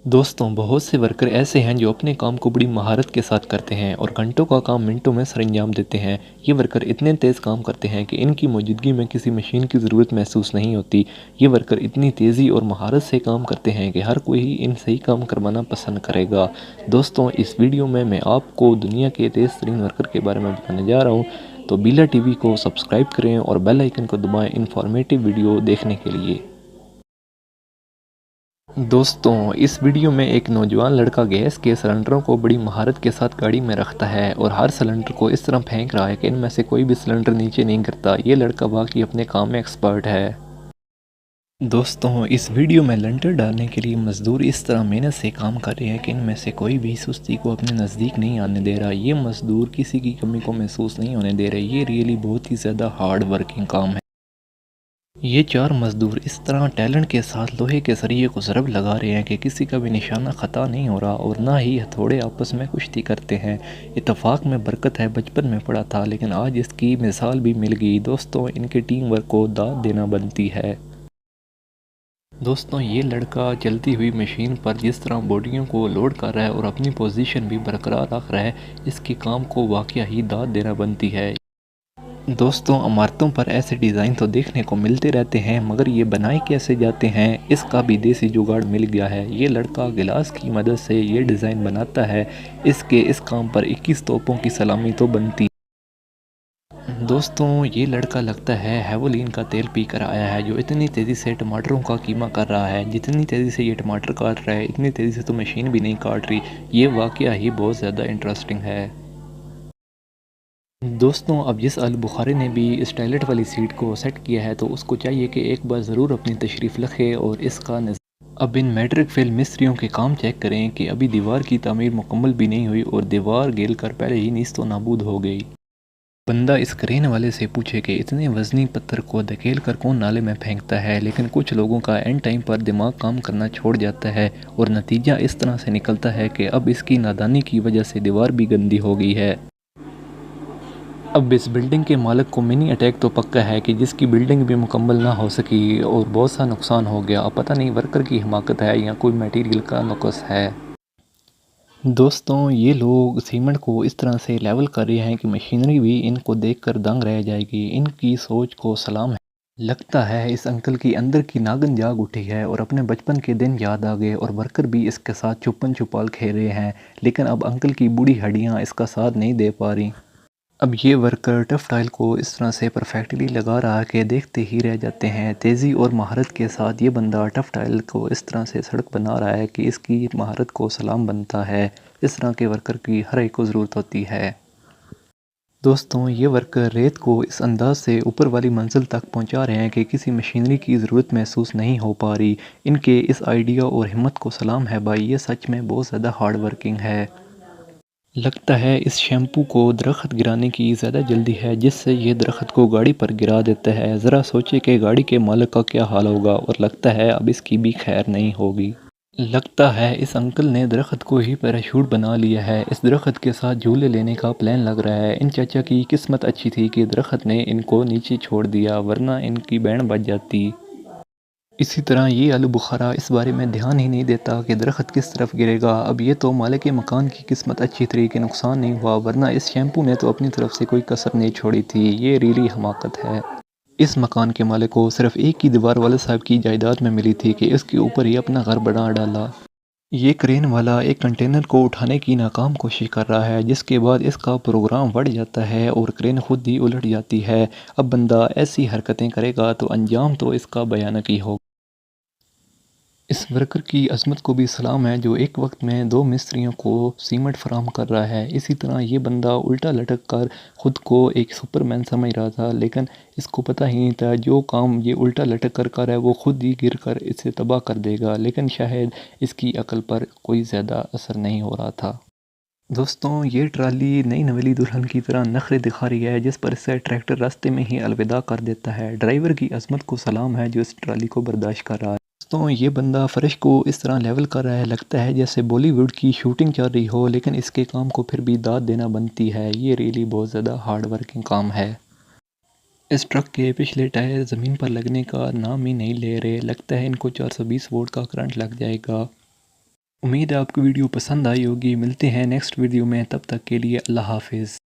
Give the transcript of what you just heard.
दोस्तों, बहुत से वर्कर ऐसे हैं जो अपने काम को बड़ी महारत के साथ करते हैं और घंटों का काम मिनटों में सरंजाम देते हैं। ये वर्कर इतने तेज़ काम करते हैं कि इनकी मौजूदगी में किसी मशीन की ज़रूरत महसूस नहीं होती। ये वर्कर इतनी तेज़ी और महारत से काम करते हैं कि हर कोई इनसे ही काम करवाना पसंद करेगा। दोस्तों, इस वीडियो में मैं आपको दुनिया के तेज़ तरीन वर्कर के बारे में बताने जा रहा हूँ। तो बीला टीवी को सब्सक्राइब करें और बेल आइकन को दबाएं इन्फॉर्मेटिव वीडियो देखने के लिए। दोस्तों, इस वीडियो में एक नौजवान लड़का गैस के सिलेंडरों को बड़ी महारत के साथ गाड़ी में रखता है और हर सिलेंडर को इस तरह फेंक रहा है कि इनमें से कोई भी सिलेंडर नीचे नहीं गिरता। ये लड़का वाकई अपने काम में एक्सपर्ट है। दोस्तों, इस वीडियो में लंटर डालने के लिए मजदूर इस तरह मेहनत से काम कर रहे हैं कि इनमें से कोई भी सुस्ती को अपने नज़दीक नहीं आने दे रहा। ये मजदूर किसी की कमी को महसूस नहीं होने दे रहे। ये रियली बहुत ही ज़्यादा हार्ड वर्किंग काम है। ये चार मजदूर इस तरह टैलेंट के साथ लोहे के सरिये को ज़रब लगा रहे हैं कि किसी का भी निशाना ख़ता नहीं हो रहा और ना ही हथौड़े आपस में कुश्ती करते हैं। इत्तेफाक में बरकत है, बचपन में पढ़ा था लेकिन आज इसकी मिसाल भी मिल गई। दोस्तों, इनके टीम वर्क को दाद देना बनती है। दोस्तों, ये लड़का चलती हुई मशीन पर जिस तरह बॉडियों को लोड कर रहा है और अपनी पोजीशन भी बरकरार रख रहा है, इसके काम को वाकई ही दाद देना बनती है। दोस्तों, इमारतों पर ऐसे डिज़ाइन तो देखने को मिलते रहते हैं मगर ये बनाए कैसे जाते हैं, इसका भी देसी जुगाड़ मिल गया है। ये लड़का गिलास की मदद से ये डिज़ाइन बनाता है। इसके इस काम पर 21 तोपों की सलामी तो बनती। दोस्तों, ये लड़का लगता है हेवोलिन का तेल पी कर आया है, जो इतनी तेज़ी से टमाटरों का कीमा कर रहा है। जितनी तेज़ी से ये टमाटर काट रहा है इतनी तेज़ी से तो मशीन भी नहीं काट रही। ये वाकया ही बहुत ज़्यादा इंटरेस्टिंग है। दोस्तों, अब जिस अल बुखारी ने भी इस टॉयलेट वाली सीट को सेट किया है तो उसको चाहिए कि एक बार ज़रूर अपनी तशरीफ़ रखे और इसका अब इन मैट्रिक फेल मिस्त्रियों के काम चेक करें कि अभी दीवार की तामीर मुकम्मल भी नहीं हुई और दीवार गिल कर पहले ही नीस्तो नाबूद हो गई। बंदा इस क्रेन वाले से पूछे कि इतने वजनी पत्थर को धकेल कर कौन नाले में फेंकता है, लेकिन कुछ लोगों का एंड टाइम पर दिमाग काम करना छोड़ जाता है और नतीजा इस तरह से निकलता है कि अब इसकी नादानी की वजह से दीवार भी गंदी हो गई है। अब इस बिल्डिंग के मालिक को मिनी अटैक तो पक्का है कि जिसकी बिल्डिंग भी मुकम्मल ना हो सकी और बहुत सा नुकसान हो गया। अब पता नहीं वर्कर की हिमाकत है या कोई मटेरियल का नुक्स है। दोस्तों, ये लोग सीमेंट को इस तरह से लेवल कर रहे हैं कि मशीनरी भी इनको देखकर दंग रह जाएगी। इनकी सोच को सलाम है। लगता है इस अंकल की अंदर की नागन जाग उठी है और अपने बचपन के दिन याद आ गए और वर्कर भी इसके साथ छुपन छुपाल खेल रहे हैं, लेकिन अब अंकल की बूढ़ी हड्डियाँ इसका साथ नहीं दे पा रही। अब ये वर्कर टफ टाइल को इस तरह से परफेक्टली लगा रहा है कि देखते ही रह जाते हैं। तेज़ी और महारत के साथ ये बंदा टफ टाइल को इस तरह से सड़क बना रहा है कि इसकी महारत को सलाम बनता है। इस तरह के वर्कर की हर एक को ज़रूरत होती है। दोस्तों, ये वर्कर रेत को इस अंदाज से ऊपर वाली मंजिल तक पहुंचा रहे हैं कि किसी मशीनरी की ज़रूरत महसूस नहीं हो पा रही। इनके इस आइडिया और हिम्मत को सलाम है भाई, ये सच में बहुत ज़्यादा हार्ड वर्किंग है। लगता है इस शैम्पू को दरख्त गिराने की ज़्यादा जल्दी है, जिससे ये दरख्त को गाड़ी पर गिरा देता है। ज़रा सोचे कि गाड़ी के मालिक का क्या हाल होगा और लगता है अब इसकी भी खैर नहीं होगी। लगता है इस अंकल ने दरख्त को ही पैराशूट बना लिया है। इस दरख्त के साथ झूले लेने का प्लान लग रहा है। इन चाचा की किस्मत अच्छी थी कि दरख्त ने इनको नीचे छोड़ दिया, वरना इनकी बैंड बच जाती। इसी तरह ये आलू बुखारा इस बारे में ध्यान ही नहीं देता कि दरख्त किस तरफ गिरेगा। अब ये तो मालिक के मकान की किस्मत अच्छी थी कि नुकसान नहीं हुआ, वरना इस शैम्पू ने तो अपनी तरफ से कोई कसर नहीं छोड़ी थी। ये रियली हमाकत है। इस मकान के मालिक को सिर्फ एक ही दीवार वाले साहब की जायदाद में मिली थी कि इसके ऊपर ही अपना घर बना डाला। ये क्रेन वाला एक कंटेनर को उठाने की नाकाम कोशिश कर रहा है, जिसके बाद इसका प्रोग्राम बढ़ जाता है और क्रेन खुद ही उलट जाती है। अब बंदा ऐसी हरकतें करेगा तो अंजाम तो इसका भयानक ही होगा। इस वर्कर की अज़मत को भी सलाम है जो एक वक्त में 2 मिस्त्रियों को सीमेंट फराहम कर रहा है। इसी तरह ये बंदा उल्टा लटक कर ख़ुद को एक सुपरमैन समझ रहा था, लेकिन इसको पता ही नहीं था जो काम ये उल्टा लटक कर रहा है वो खुद ही गिर कर इसे तबाह कर देगा, लेकिन शायद इसकी अक्ल पर कोई ज़्यादा असर नहीं हो रहा था। दोस्तों, ये ट्राली नई नवेली दुल्हन की तरह नखरे दिखा रही है, जिस पर इससे ट्रैक्टर रास्ते में ही अलविदा कर देता है। ड्राइवर की अज़मत को सलाम है जो इस ट्राली को बर्दाश्त कर रहा है। दोस्तों, ये बंदा फर्श को इस तरह लेवल कर रहा है, लगता है जैसे बॉलीवुड की शूटिंग चल रही हो, लेकिन इसके काम को फिर भी दाद देना बनती है। ये रियली बहुत ज़्यादा हार्ड वर्किंग काम है। इस ट्रक के पिछले टायर ज़मीन पर लगने का नाम ही नहीं ले रहे। लगता है इनको 420 वोल्ट का करंट लग जाएगा। امید ہے آپ کو ویڈیو پسند آئی ہوگی، ملتے ہیں نیکسٹ ویڈیو میں، تب تک کے لیے اللہ حافظ۔